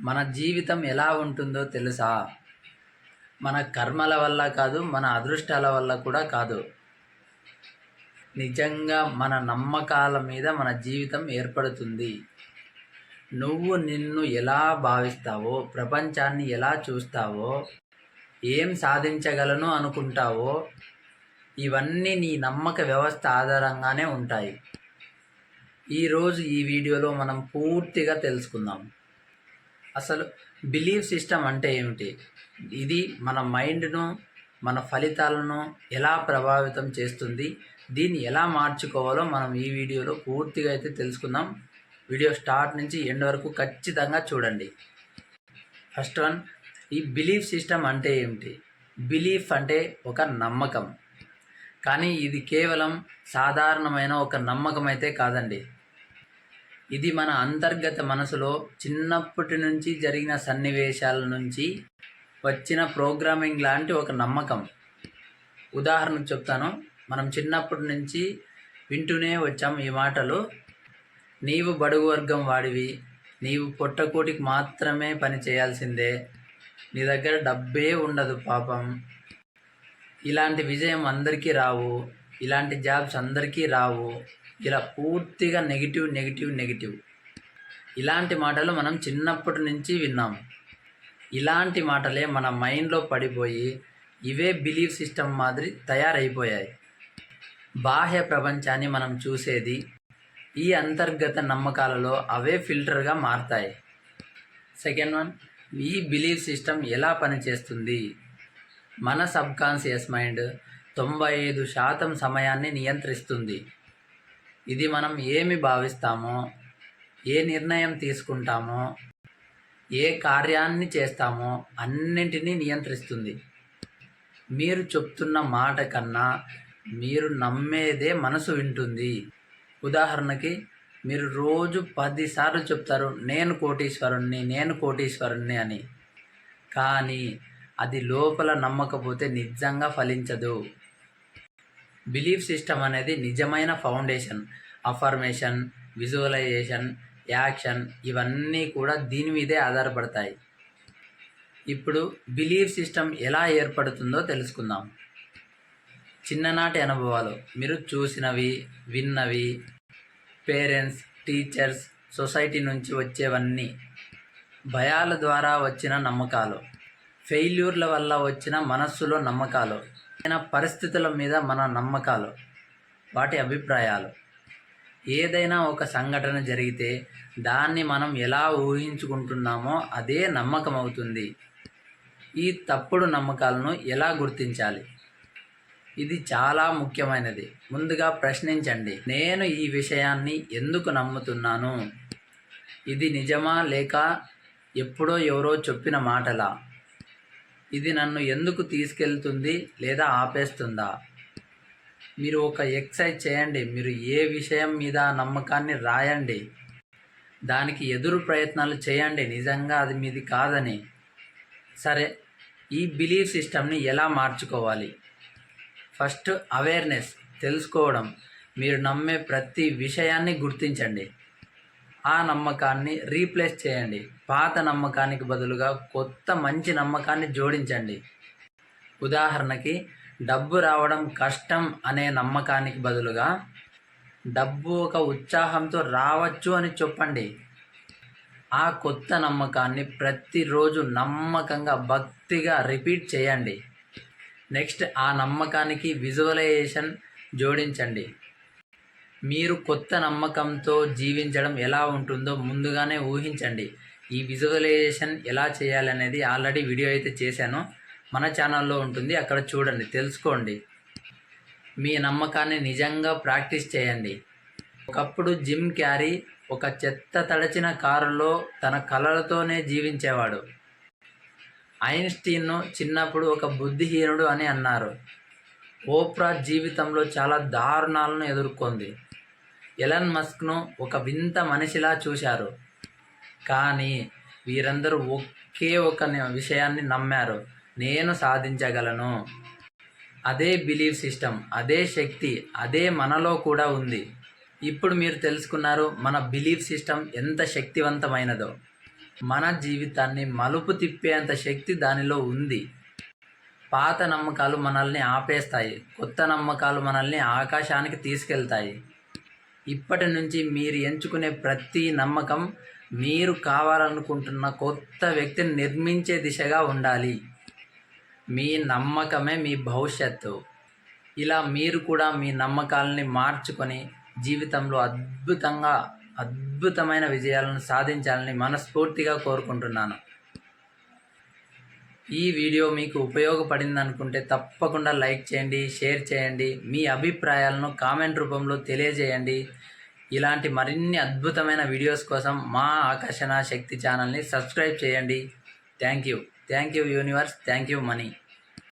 మన జీవితం ఎలా ఉంటుందో తెలుసా? మన కర్మల వల్ల కాదు, మన అదృష్టాల వల్ల కూడా కాదు. నిజంగా మన నమ్మకాల మీద మన జీవితం ఏర్పడుతుంది. నువ్వు నిన్ను ఎలా భావిస్తావో, ప్రపంచాన్ని ఎలా చూస్తావో, ఏం సాధించగలను అనుకుంటావో, ఇవన్నీ నీ నమ్మక వ్యవస్థ ఆధారంగానే ఉంటాయి. ఈరోజు ఈ వీడియోలో మనం పూర్తిగా తెలుసుకుందాం. అసలు బిలీఫ్ సిస్టమ్ అంటే ఏమిటి? ఇది మన మైండ్ను, మన ఫలితాలను ఎలా ప్రభావితం చేస్తుంది, దీన్ని ఎలా మార్చుకోవాలో మనం ఈ వీడియోలో పూర్తిగా అయితే తెలుసుకుందాం. వీడియో స్టార్ట్ నుంచి ఎండ్ వరకు ఖచ్చితంగా చూడండి. ఫస్ట్ వన్, ఈ బిలీఫ్ సిస్టమ్ అంటే ఏమిటి? బిలీఫ్ అంటే ఒక నమ్మకం, కానీ ఇది కేవలం సాధారణమైన ఒక నమ్మకం అయితే కాదండి. ఇది మన అంతర్గత మనసులో చిన్నప్పటి నుంచి జరిగిన సన్నివేశాల నుంచి వచ్చిన ప్రోగ్రామింగ్ లాంటి ఒక నమ్మకం. ఉదాహరణకు చెప్తాను. మనం చిన్నప్పటి నుంచి వింటూనే వచ్చాం ఈ మాటలు. నీవు బడుగు వర్గం వాడివి, నీవు పొట్టకోటికి మాత్రమే పని చేయాల్సిందే, నీ దగ్గర డబ్బే ఉండదు పాపం, ఇలాంటి విజయం అందరికీ రావు, ఇలాంటి జాబ్స్ అందరికీ రావు, ఇలా పూర్తిగా నెగిటివ్. ఇలాంటి మాటలు మనం చిన్నప్పటి నుంచి విన్నాం. ఇలాంటి మాటలే మన మైండ్లో పడిపోయి ఇవే బిలీఫ్ సిస్టమ్ మాదిరి తయారైపోయాయి. బాహ్య ప్రపంచాన్ని మనం చూసేది ఈ అంతర్గత నమ్మకాలలో అవే ఫిల్టర్గా మారతాయి. సెకండ్ వన్, ఈ బిలీఫ్ సిస్టమ్ ఎలా పనిచేస్తుంది? మన సబ్కాన్షియస్ మైండ్ 95% సమయాన్ని నియంత్రిస్తుంది. ఇది మనం ఏమి భావిస్తామో, ఏ నిర్ణయం తీసుకుంటామో, ఏ కార్యాన్ని చేస్తామో అన్నింటినీ నియంత్రిస్తుంది. మీరు చెప్తున్న మాట కన్నా మీరు నమ్మేదే మనసు వింటుంది. ఉదాహరణకి, మీరు రోజు 10 సార్లు చెప్తారు నేను కోటీశ్వరుణ్ణి అని, కానీ అది లోపల నమ్మకపోతే నిజంగా ఫలించదు. బిలీఫ్ సిస్టమ్ అనేది నిజమైన ఫౌండేషన్. అఫర్మేషన్, విజువలైజేషన్, యాక్షన్ ఇవన్నీ కూడా దీని మీదే ఆధారపడతాయి. ఇప్పుడు బిలీఫ్ సిస్టమ్ ఎలా ఏర్పడుతుందో తెలుసుకుందాం. చిన్ననాటి అనుభవాలు, మీరు చూసినవి, విన్నవి, పేరెంట్స్, టీచర్స్, సొసైటీ నుంచి వచ్చేవన్నీ, భయాల ద్వారా వచ్చిన నమ్మకాలు, ఫెయిల్యూర్ల వల్ల వచ్చిన మనస్సులో నమ్మకాలు, పరిస్థితుల మీద మన నమ్మకాలు, వాటి అభిప్రాయాలు. ఏదైనా ఒక సంఘటన జరిగితే దాన్ని మనం ఎలా ఊహించుకుంటున్నామో అదే నమ్మకం అవుతుంది. ఈ తప్పుడు నమ్మకాలను ఎలా గుర్తించాలి? ఇది చాలా ముఖ్యమైనది. ముందుగా ప్రశ్నించండి, నేను ఈ విషయాన్ని ఎందుకు నమ్ముతున్నాను? ఇది నిజమా, లేక ఎప్పుడో ఎవరో చెప్పిన మాటలా? ఇది నన్ను ఎందుకు తీసుకెళ్తుంది లేదా ఆపేస్తుందా? మీరు ఒక ఎక్సర్సైజ్ చేయండి. మీరు ఏ విషయం మీద నమ్మకాన్ని రాయండి, దానికి ఎదురు ప్రయత్నాలు చేయండి నిజంగా అది మీది కాదని. సరే, ఈ బిలీఫ్ సిస్టమ్ని ఎలా మార్చుకోవాలి? ఫస్ట్ అవేర్నెస్, తెలుసుకోవడం. మీరు నమ్మే ప్రతి విషయాన్ని గుర్తించండి. ఆ నమ్మకాన్ని రీప్లేస్ చేయండి. పాత నమ్మకానికి బదులుగా కొత్త మంచి నమ్మకాన్ని జోడించండి. ఉదాహరణకి, డబ్బు రావడం కష్టం అనే నమ్మకానికి బదులుగా డబ్బు ఒక ఉత్సాహంతో రావచ్చు అని చెప్పండి. ఆ కొత్త నమ్మకాన్ని ప్రతిరోజు నమ్మకంగా, భక్తిగా రిపీట్ చేయండి. నెక్స్ట్, ఆ నమ్మకానికి విజువలైజేషన్ జోడించండి. మీరు కొత్త నమ్మకంతో జీవించడం ఎలా ఉంటుందో ముందుగానే ఊహించండి. ఈ విజువలైజేషన్ ఎలా చేయాలనేది ఆల్రెడీ వీడియో అయితే చేశాను, మన ఛానల్లో ఉంటుంది, అక్కడ చూడండి, తెలుసుకోండి. మీ నమ్మకాన్ని నిజంగా ప్రాక్టీస్ చేయండి. ఒకప్పుడు జిమ్ క్యారీ ఒక చెత్త తడిచిన కారులో తన కలలతోనే జీవించేవాడు. ఐన్స్టీన్ను చిన్నప్పుడు ఒక బుద్ధిహీనుడు అని అన్నారు. ఓప్రా జీవితంలో చాలా దారుణాలను ఎదుర్కొంది. ఎలన్ మస్క్ను ఒక వింత మనిషిలా చూశారు. కానీ వీరందరూ ఒకే ఒక విషయాన్ని నమ్మారు, నేను సాధించగలను. అదే బిలీఫ్ సిస్టమ్, అదే శక్తి, అదే మనలో కూడా ఉంది. ఇప్పుడు మీరు తెలుసుకున్నారు మన బిలీఫ్ సిస్టమ్ ఎంత శక్తివంతమైనదో. మన జీవితాన్ని మలుపు తిప్పేంత శక్తి దానిలో ఉంది. పాత నమ్మకాలు మనల్ని ఆపేస్తాయి, కొత్త నమ్మకాలు మనల్ని ఆకాశానికి తీసుకెళ్తాయి. ఇప్పటి నుంచి మీరు ఎంచుకునే ప్రతి నమ్మకం మీరు కావాలనుకుంటున్న కొత్త వ్యక్తిని నిర్మించే దిశగా ఉండాలి. మీ నమ్మకమే మీ భవిష్యత్తు. ఇలా మీరు కూడా మీ నమ్మకాలని మార్చుకొని జీవితంలో అద్భుతమైన విజయాలను సాధించాలని మనస్ఫూర్తిగా కోరుకుంటున్నాను. ఈ వీడియో మీకు ఉపయోగపడింది అనుకుంటే తప్పకుండా లైక్ చేయండి, షేర్ చేయండి. మీ అభిప్రాయాలను కామెంట్ రూపంలో తెలియజేయండి. ఇలాంటి మరిన్ని అద్భుతమైన వీడియోస్ కోసం మా ఆకర్షణ శక్తి ఛానల్ని సబ్స్క్రైబ్ చేయండి. Thank you universe, thank you money.